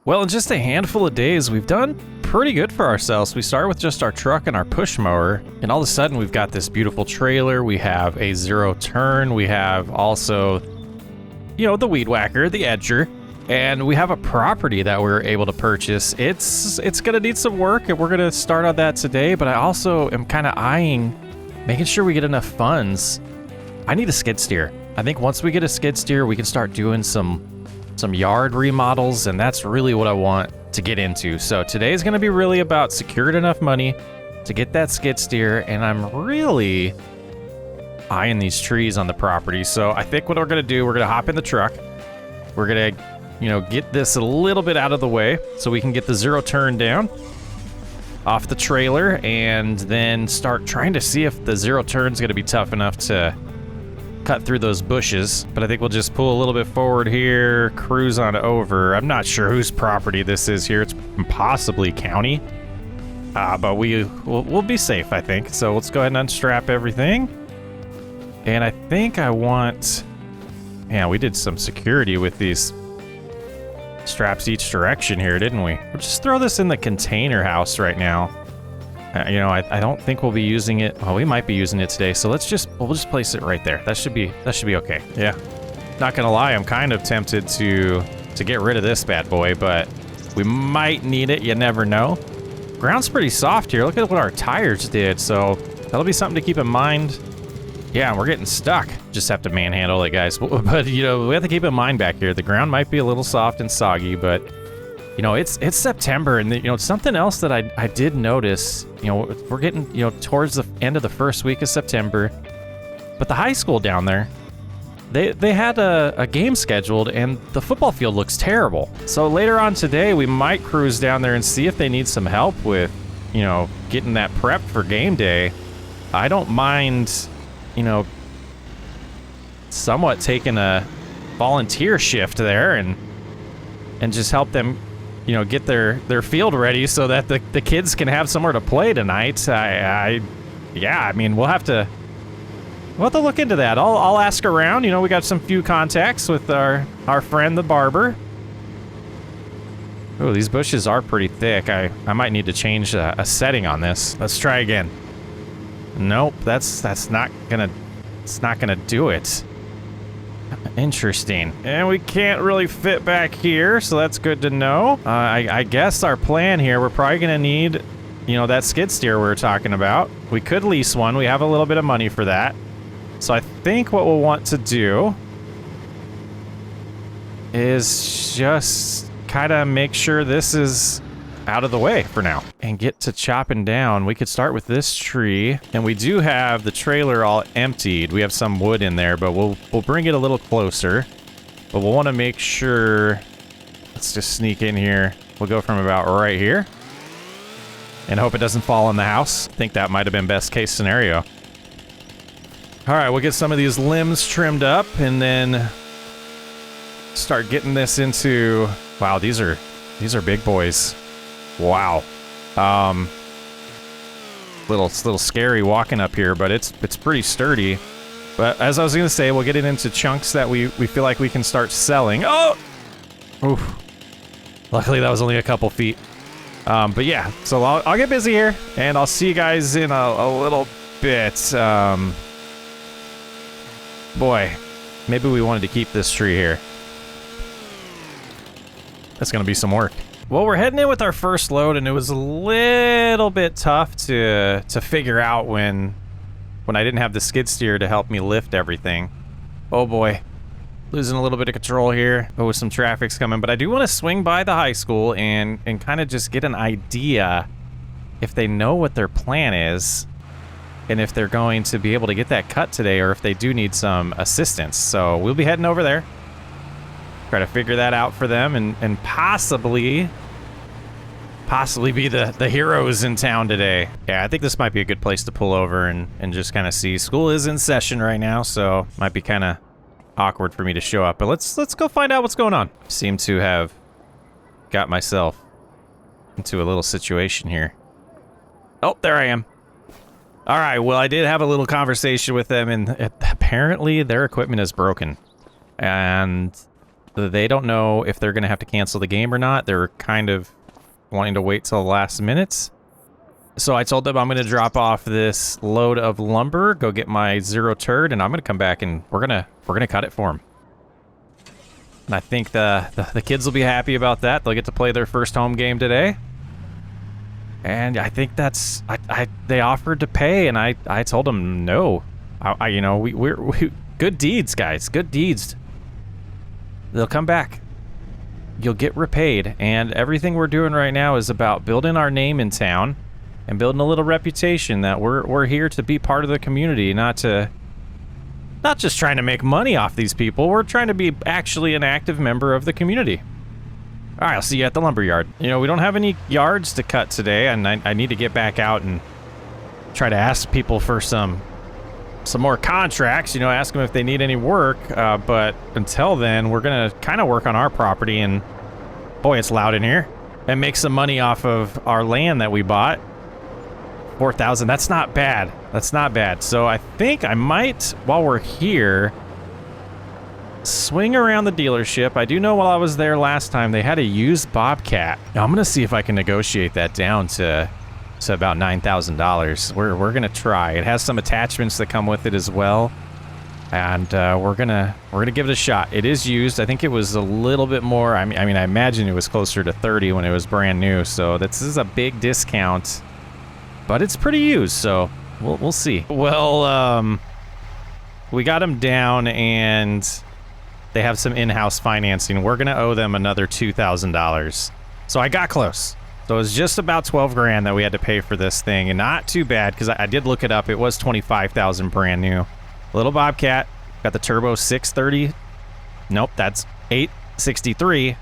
Well, in just a handful of days, we've done pretty good for ourselves. We started with just our truck and our push mower, and all of a sudden we've got this beautiful trailer. We have a zero turn. We have also, you know, the weed whacker, the edger, and we have a property that we're able to purchase. It's gonna need some work, and we're gonna start on that today, but I also am kind of eyeing making sure we get enough funds. I need a skid steer. I think once we get a skid steer, we can start doing some yard remodels, and that's really what I want to get into. So today is going to be really about securing enough money to get that skid steer, and I'm really eyeing these trees on the property. So I think what we're going to do, we're going to hop in the truck. We're going to, you know, get this a little bit out of the way so we can get the zero turn down off the trailer, and then start trying to see if the zero turn is going to be tough enough to cut through those bushes. But I think we'll just pull a little bit forward here, cruise on over. I'm not sure whose property this is here. It's possibly county, but we'll be safe, I think. So let's go ahead and unstrap everything. And I think I want, yeah, we did some security with these straps each direction here, didn't we? We'll just throw this in the container house right now. You know, I don't think we'll be using it. Well, we might be using it today, so we'll just place it right there. That should be okay. Yeah. Not gonna lie, I'm kind of tempted to get rid of this bad boy, but we might need it. You never know. Ground's pretty soft here. Look at what our tires did, so that'll be something to keep in mind. Yeah, we're getting stuck. Just have to manhandle it, guys. But you know, we have to keep in mind back here. The ground might be a little soft and soggy, but you know, it's September, and you know, something else that I did notice, you know, we're getting, you know, towards the end of the first week of September, but the high school down there, they had a game scheduled, and the football field looks terrible. So later on today, we might cruise down there and see if they need some help with, you know, getting that prep for game day. I don't mind, you know, somewhat taking a volunteer shift there and just help them, you know, get their field ready so that the kids can have somewhere to play tonight. Yeah, I mean, we'll have to look into that. I'll ask around. You know, we got some few contacts with our friend the barber. Oh, these bushes are pretty thick. I might need to change a setting on this. Let's try again. Nope, that's not gonna do it. Interesting. And we can't really fit back here, so that's good to know. I guess our plan here, we're probably gonna need, you know, that skid steer we were talking about. We could lease one. We have a little bit of money for that. So I think what we'll want to do is just kind of make sure this is out of the way for now and get to chopping down. We could start with this tree, and we do have the trailer all emptied. We have some wood in there, but we'll bring it a little closer. But we'll want to make sure, let's just sneak in here. We'll go from about right here and hope it doesn't fall on the house. I think that might have been best case scenario. All right, we'll get some of these limbs trimmed up and then start getting this into, wow, these are big boys. Wow. Little scary walking up here, but it's pretty sturdy. But as I was gonna say, we'll get it into chunks that we feel like we can start selling. Oh! Oof. Luckily that was only a couple feet. But yeah, so I'll get busy here, and I'll see you guys in a little bit. Boy, maybe we wanted to keep this tree here. That's gonna be some work. Well, we're heading in with our first load, and it was a little bit tough to figure out when I didn't have the skid steer to help me lift everything. Oh boy, losing a little bit of control here. Oh, some traffic's coming, but I do want to swing by the high school and kind of just get an idea if they know what their plan is and if they're going to be able to get that cut today, or if they do need some assistance. So we'll be heading over there. Try to figure that out for them, and possibly be the heroes in town today. Yeah, I think this might be a good place to pull over and just kind of see. School is in session right now, so might be kind of awkward for me to show up, but let's go find out what's going on. Seem to have got myself into a little situation here. Oh, there I am. All right, well, I did have a little conversation with them, and apparently their equipment is broken. And they don't know if they're going to have to cancel the game or not. They're kind of wanting to wait till the last minutes. So I told them I'm going to drop off this load of lumber, go get my zero turd, and I'm going to come back and we're going to cut it for them. And I think the kids will be happy about that. They'll get to play their first home game today. And I think that's they offered to pay, and I told them no. You know, we good deeds, guys. Good deeds. They'll come back. You'll get repaid, and everything we're doing right now is about building our name in town and building a little reputation that we're here to be part of the community, not just trying to make money off these people. We're trying to be actually an active member of the community. All right, I'll see you at the lumber yard. You know, we don't have any yards to cut today, and I need to get back out and try to ask people for some more contracts, you know, ask them if they need any work, but until then, we're gonna kind of work on our property, and boy, it's loud in here, and make some money off of our land that we bought. 4,000, that's not bad. That's not bad. So I think I might, while we're here, swing around the dealership. I do know while I was there last time, they had a used Bobcat. Now I'm gonna see if I can negotiate that down to about $9,000. We're gonna try. It has some attachments that come with it as well, and we're gonna give it a shot. It is used. I think it was a little bit more. I mean, I imagine it was closer to 30 when it was brand new. So this is a big discount, but it's pretty used. So we'll see. Well, we got them down, and they have some in-house financing. We're gonna owe them another $2,000. So I got close. So it was just about 12 grand that we had to pay for this thing, and not too bad, because I did look it up. It was 25,000 brand new. Little Bobcat, got the turbo 630. Nope, that's 863.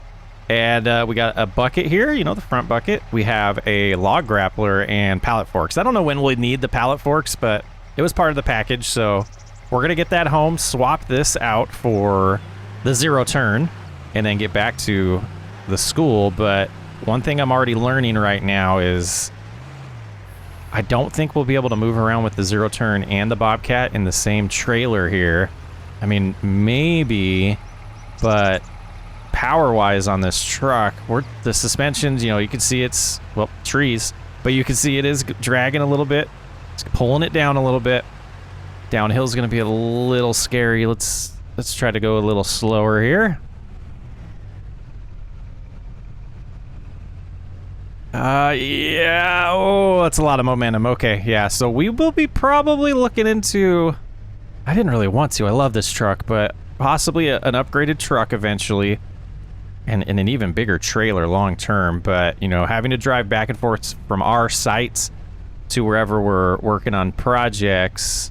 And we got a bucket here, you know, the front bucket. We have a log grappler and pallet forks. I don't know when we'll need the pallet forks, but it was part of the package, so we're gonna get that home, swap this out for the zero turn, and then get back to the school. But one thing I'm already learning right now is I don't think we'll be able to move around with the zero turn and the Bobcat in the same trailer here. I mean, maybe, but power-wise on this truck, the suspensions, you know, you can see it's, well, trees, but you can see it is dragging a little bit. It's pulling it down a little bit. Downhill's gonna be a little scary. Let's try to go a little slower here. Yeah, oh, that's a lot of momentum. Okay, yeah, so we will be probably looking into, I didn't really want to, I love this truck, but possibly an upgraded truck eventually, and an even bigger trailer long term. But, you know, having to drive back and forth from our sites to wherever we're working on projects,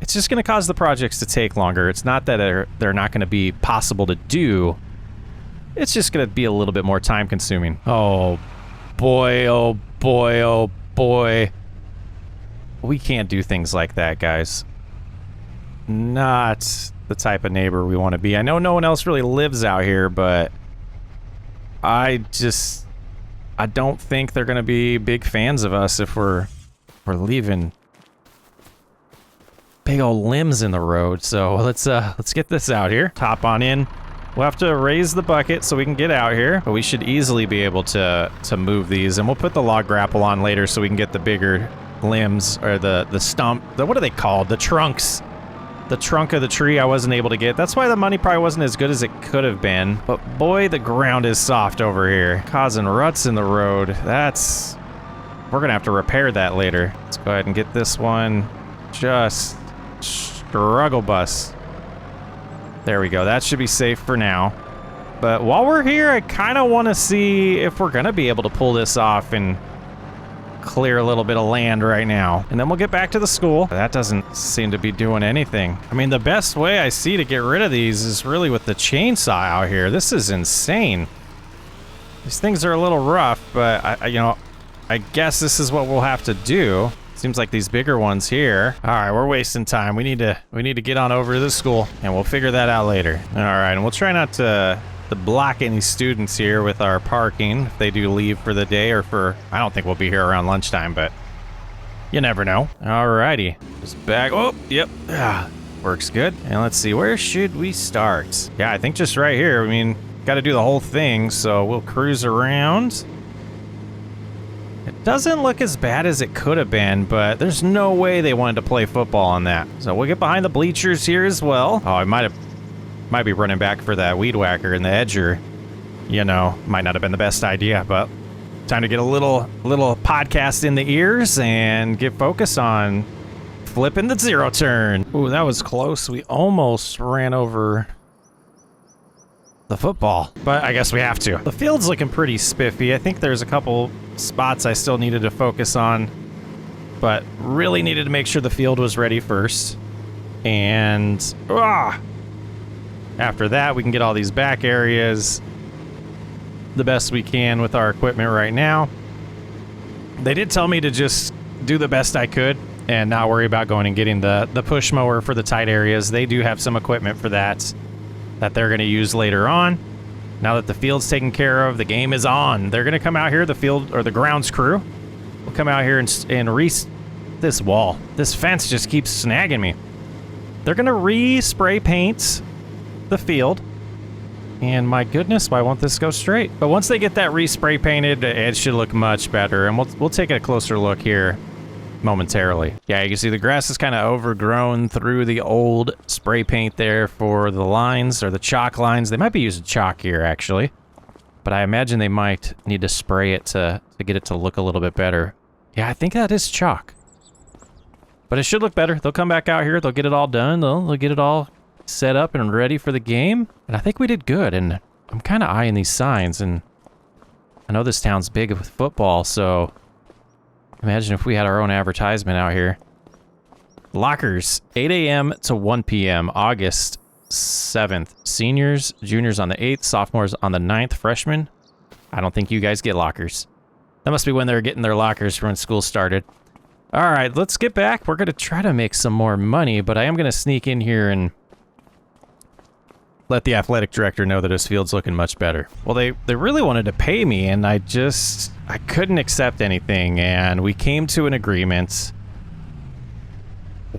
it's just going to cause the projects to take longer. It's not that they're not going to be possible to do, it's just going to be a little bit more time consuming. Oh boy, oh boy, oh boy. We can't do things like that, guys. Not the type of neighbor we want to be. I know no one else really lives out here, but I don't think they're going to be big fans of us if we're leaving big old limbs in the road. So let's get this out here. Hop on in. We'll have to raise the bucket so we can get out here, but we should easily be able to move these, and we'll put the log grapple on later so we can get the bigger limbs, or the stump, what are they called? The trunks. The trunk of the tree I wasn't able to get. That's why the money probably wasn't as good as it could have been. But boy, the ground is soft over here, causing ruts in the road. We're gonna have to repair that later. Let's go ahead and get this one just struggle bus. There we go. That should be safe for now. But while we're here, I kind of want to see if we're going to be able to pull this off and clear a little bit of land right now. And then we'll get back to the school. That doesn't seem to be doing anything. I mean, the best way I see to get rid of these is really with the chainsaw out here. This is insane. These things are a little rough, but I guess this is what we'll have to do. Seems like these bigger ones here. All right, we're wasting time. We need to get on over to the school, and we'll figure that out later. All right, and we'll try not to block any students here with our parking if they do leave for the day, or I don't think we'll be here around lunchtime, but you never know. All righty, just back. Oh, yep. Works good. And let's see, where should we start? Yeah, I think just right here. I mean, got to do the whole thing, so we'll cruise around. It doesn't look as bad as it could have been, but there's no way they wanted to play football on that. So we'll get behind the bleachers here as well. Oh, I might be running back for that weed whacker and the edger. You know, might not have been the best idea, but time to get a little podcast in the ears and get focused on flipping the zero turn. Ooh, that was close. We almost ran over the football, but I guess we have to. The field's looking pretty spiffy. I think there's a couple spots I still needed to focus on, but really needed to make sure the field was ready first. And after that, we can get all these back areas the best we can with our equipment right now. They did tell me to just do the best I could and not worry about going and getting the push mower for the tight areas. They do have some equipment for that they're going to use later on. Now that the field's taken care of, the game is on. They're going to come out here, the field or the grounds crew will come out here and this wall. This fence just keeps snagging me. They're going to re-spray paint the field. And my goodness, why won't this go straight? But once they get that respray painted, it should look much better. And we'll take a closer look here momentarily. Yeah, you can see the grass is kind of overgrown through the old spray paint there for the lines, or the chalk lines. They might be using chalk here, actually. But I imagine they might need to spray it to get it to look a little bit better. Yeah, I think that is chalk. But it should look better. They'll come back out here. They'll get it all done. They'll get it all set up and ready for the game. And I think we did good. And I'm kind of eyeing these signs. And I know this town's big with football, so imagine if we had our own advertisement out here. Lockers, 8 a.m. to 1 p.m., August 7th. Seniors, juniors on the 8th, sophomores on the 9th, freshmen. I don't think you guys get lockers. That must be when they're getting their lockers for when school started. All right, let's get back. We're going to try to make some more money, but I am going to sneak in here and let the athletic director know that his field's looking much better. Well, they really wanted to pay me, and I couldn't accept anything, and we came to an agreement.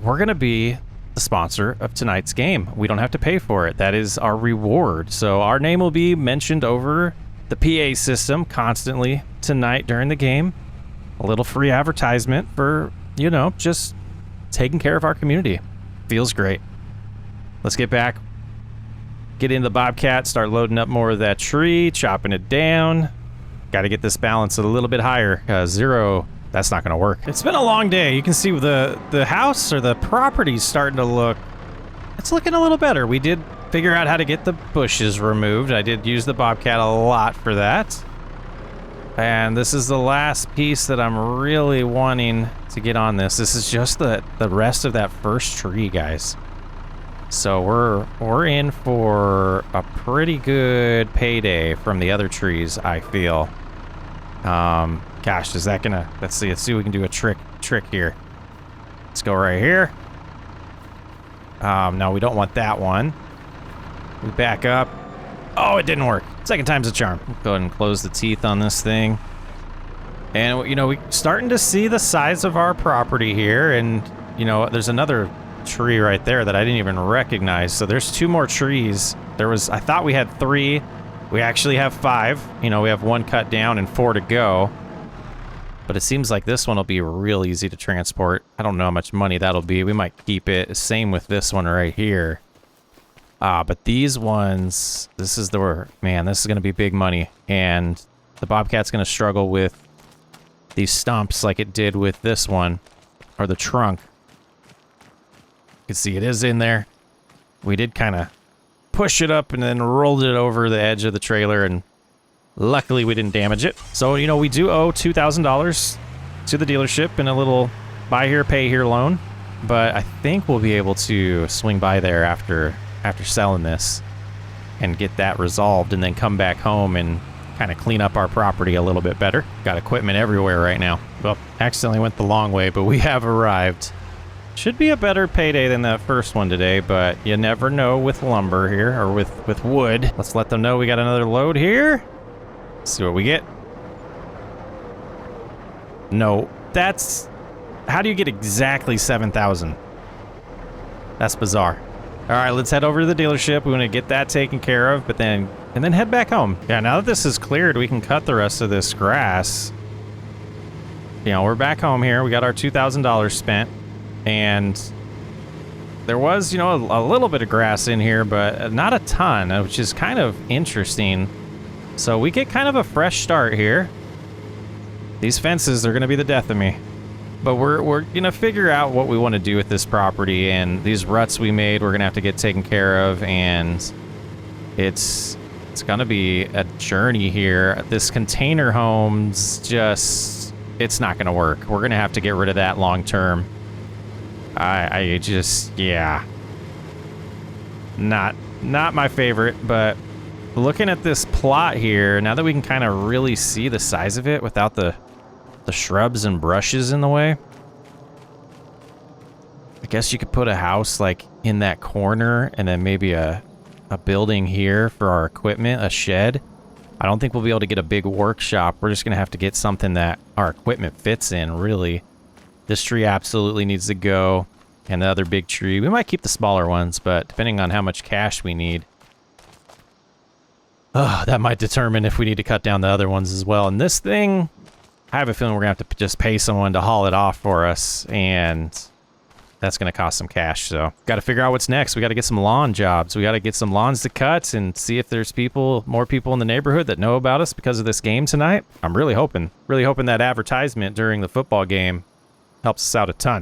We're going to be the sponsor of tonight's game. We don't have to pay for it. That is our reward. So our name will be mentioned over the PA system constantly tonight during the game. A little free advertisement for, you know, just taking care of our community. Feels great. Let's get back. Get into the Bobcat, start loading up more of that tree, chopping it down. Got to get this balance a little bit higher. Zero, that's not going to work. It's been a long day. You can see the house or the property's starting to look, it's looking a little better. We did figure out how to get the bushes removed. I did use the Bobcat a lot for that. And this is the last piece that I'm really wanting to get on this. This is just the rest of that first tree, guys. So we're in for a pretty good payday from the other trees, I feel. Gosh, is that gonna... Let's see if we can do a trick here. Let's go right here. No, we don't want that one. We back up. Oh, it didn't work. Second time's a charm. Go ahead and close the teeth on this thing. And, you know, we're starting to see the size of our property here. And, you know, there's another tree right there that I didn't even recognize. So there's 2 more trees. I thought we had 3. We actually have 5. You know, we have 1 cut down and 4 to go. But it seems like this one will be real easy to transport. I don't know how much money that'll be. We might keep it. Same with this one right here. But these ones, this is going to be big money. And the Bobcat's going to struggle with these stumps like it did with this one, or the trunk. You can see it is in there. We did kind of push it up and then rolled it over the edge of the trailer, and luckily we didn't damage it. So, you know, we do owe $2,000 to the dealership in a little buy here, pay here loan. But I think we'll be able to swing by there after selling this and get that resolved, and then come back home and kind of clean up our property a little bit better. Got equipment everywhere right now. Well, accidentally went the long way, but we have arrived. Should be a better payday than that first one today, but you never know with lumber here, or with wood. Let's let them know we got another load here. Let's see what we get. No, how do you get exactly 7,000? That's bizarre. All right, let's head over to the dealership. We want to get that taken care of, and then head back home. Yeah, now that this is cleared, we can cut the rest of this grass. You know, we're back home here. We got our $2,000 spent, and there was, you know, a little bit of grass in here, but not a ton, which is kind of interesting. So we get kind of a fresh start here. These fences, they're going to be the death of me. But we're going to figure out what we want to do with this property, and these ruts we made, we're going to have to get taken care of, and it's going to be a journey here. This container home's just, it's not going to work. We're going to have to get rid of that long term. I just, yeah. Not my favorite, but looking at this plot here, now that we can kind of really see the size of it without the shrubs and brushes in the way. I guess you could put a house like in that corner and then maybe a building here for our equipment, a shed. I don't think we'll be able to get a big workshop. We're just going to have to get something that our equipment fits in, really. This tree absolutely needs to go. And the other big tree. We might keep the smaller ones, but depending on how much cash we need. That might determine if we need to cut down the other ones as well. And this thing, I have a feeling we're going to have to just pay someone to haul it off for us, and that's going to cost some cash. So, got to figure out what's next. We got to get some lawn jobs. We got to get some lawns to cut and see if there's more people in the neighborhood that know about us because of this game tonight. I'm really hoping that advertisement during the football game helps us out a ton.